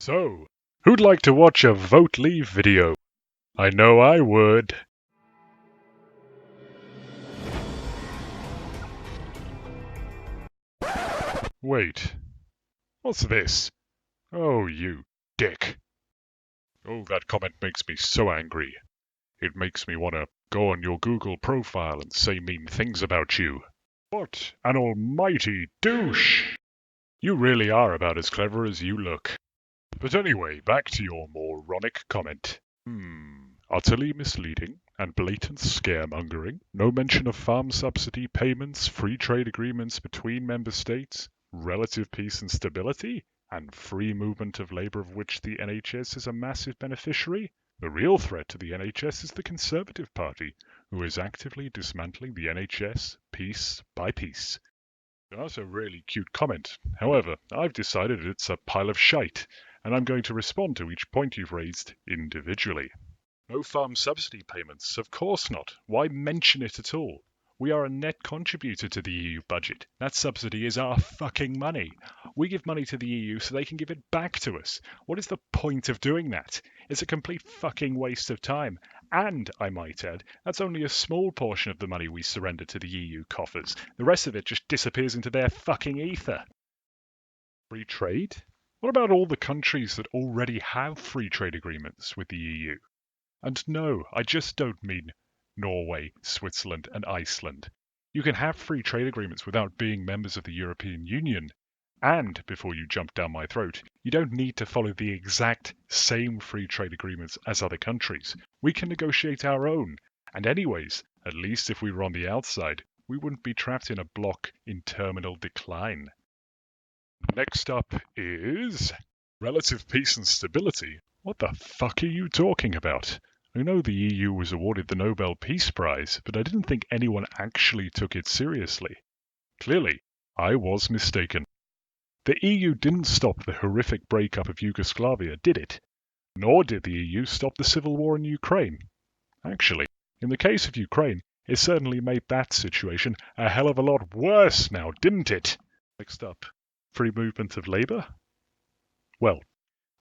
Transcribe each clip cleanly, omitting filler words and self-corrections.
So, who'd like to watch a Vote Leave video? I know I would. Wait, what's this? Oh, you dick. Oh, that comment makes me so angry. It makes me want to go on your Google profile and say mean things about you. What an almighty douche! You really are about as clever as you look. But anyway, back to your moronic comment. Utterly misleading and blatant scaremongering. No mention of farm subsidy payments, free trade agreements between member states, relative peace and stability, and free movement of labour of which the NHS is a massive beneficiary. The real threat to the NHS is the Conservative Party, who is actively dismantling the NHS piece by piece. That's a really cute comment. However, I've decided it's a pile of shite, and I'm going to respond to each point you've raised individually. No farm subsidy payments, of course not. Why mention it at all? We are a net contributor to the EU budget. That subsidy is our fucking money. We give money to the EU so they can give it back to us. What is the point of doing that? It's a complete fucking waste of time. And, I might add, that's only a small portion of the money we surrender to the EU coffers. The rest of it just disappears into their fucking ether. Free trade? What about all the countries that already have free trade agreements with the EU? And no, I just don't mean Norway, Switzerland, and Iceland. You can have free trade agreements without being members of the European Union. And, before you jump down my throat, you don't need to follow the exact same free trade agreements as other countries. We can negotiate our own. And anyways, at least if we were on the outside, we wouldn't be trapped in a block in terminal decline. Next up is relative peace and stability. What the fuck are you talking about? I know the EU was awarded the Nobel Peace Prize, but I didn't think anyone actually took it seriously. Clearly, I was mistaken. The EU didn't stop the horrific breakup of Yugoslavia, did it? Nor did the EU stop the civil war in Ukraine. Actually, in the case of Ukraine, it certainly made that situation a hell of a lot worse now, didn't it? Next up, free movement of labour? Well,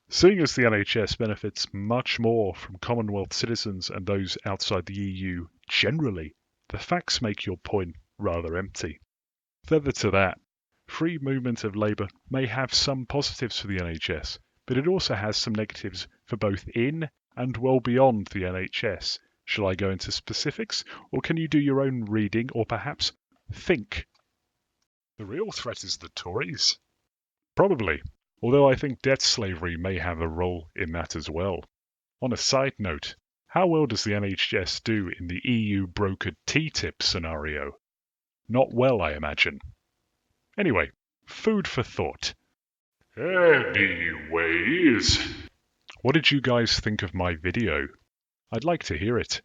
seeing as the NHS benefits much more from Commonwealth citizens and those outside the EU generally, the facts make your point rather empty. Further to that, free movement of labour may have some positives for the NHS, but it also has some negatives for both in and well beyond the NHS. Shall I go into specifics, or can you do your own reading, or perhaps think? The real threat is the Tories. Probably. Although I think debt slavery may have a role in that as well. On a side note, how well does the NHS do in the EU-brokered TTIP scenario? Not well, I imagine. Anyway, food for thought. Anyways, what did you guys think of my video? I'd like to hear it.